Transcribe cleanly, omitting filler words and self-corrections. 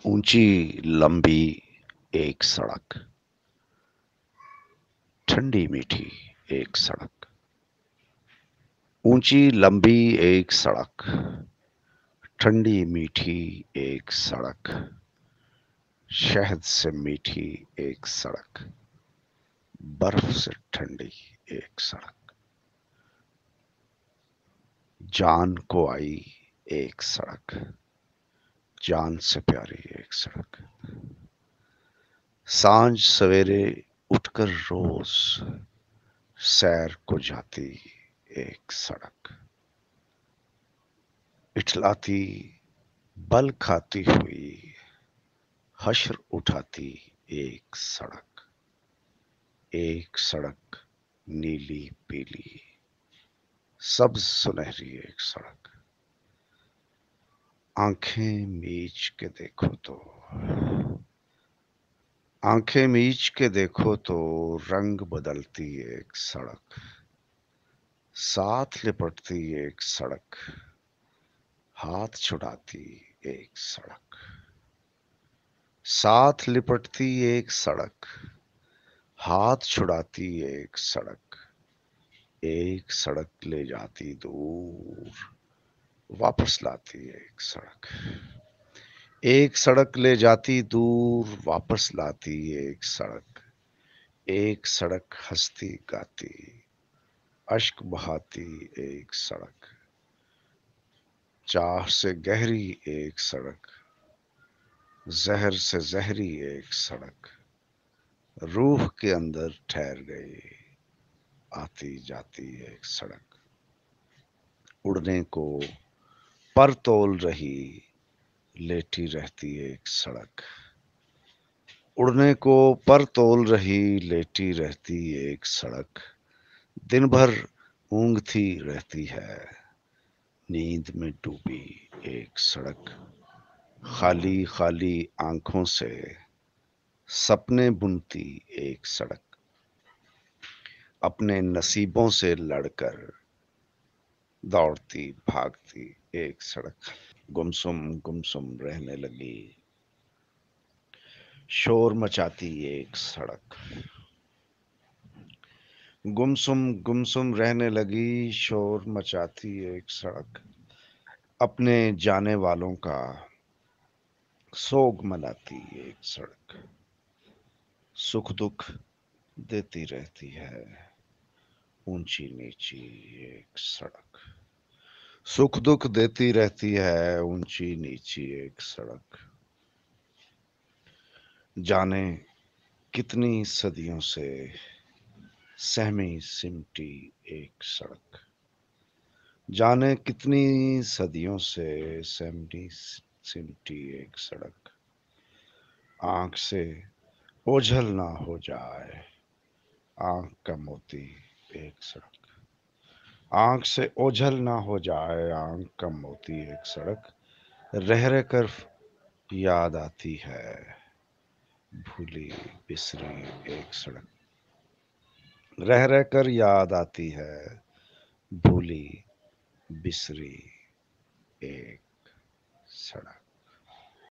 اونچی لمبی ایک سڑک، ٹھنڈی میٹھی ایک سڑک، اونچی لمبی ایک سڑک، ٹھنڈی میٹھی ایک سڑک، شہد سے میٹھی ایک سڑک، برف سے ٹھنڈی ایک سڑک، جان کو آئی ایک سڑک، جان سے پیاری ایک سڑک، سانجھ سویرے اٹھ کر روز سیر کو جاتی ایک سڑک، اٹھلاتی بل کھاتی ہوئی حشر اٹھاتی ایک سڑک، ایک سڑک نیلی پیلی سبز سنہری ایک سڑک، آنکھیں میچ کے دیکھو تو آنکھیں میچ کے دیکھو تو رنگ بدلتی ایک سڑک، ساتھ لپٹتی ایک سڑک، ہاتھ چھڑاتی ایک سڑک، ساتھ لپٹتی ایک سڑک، ہاتھ چھڑاتی ایک سڑک لے جاتی دور، واپس لاتی ایک سڑک، ایک سڑک لے جاتی دور واپس لاتی ایک سڑک ہنستی گاتی اشک بہاتی ایک سڑک، چاہ سے گہری ایک سڑک، زہر سے زہری ایک سڑک، روح کے اندر ٹھہر گئی آتی جاتی ایک سڑک، اڑنے کو پر تول رہی لیٹی رہتی ایک سڑک، اڑنے کو پر تول رہی لیٹی رہتی ایک سڑک، دن بھر اونگتی رہتی ہے نیند میں ڈوبی ایک سڑک، خالی خالی آنکھوں سے سپنے بنتی ایک سڑک، اپنے نصیبوں سے لڑ کر دوڑتی بھاگتی ایک سڑک، گمسم رہنے لگی شور مچاتی ایک سڑک، گمسم رہنے لگی شور مچاتی ایک سڑک، اپنے جانے والوں کا سوگ مناتی ایک سڑک، سکھ دکھ دیتی رہتی ہے اونچی نیچی ایک سڑک، سکھ دکھ دیتی رہتی ہے اونچی نیچی ایک سڑک، جانے کتنی صدیوں سے سہمی سمٹی ایک سڑک، جانے کتنی صدیوں سے سمٹی ایک سڑک، آنکھ سے اوجھل نہ ہو جائے آنکھ کا موتی ایک سڑک، آنکھ سے اوجھل نہ ہو جائے آنکھ کا موتی ایک سڑک، رہ کر یاد آتی ہے بھولی بسری ایک سڑک، رہ کر یاد آتی ہے بھولی بسری ایک سڑک۔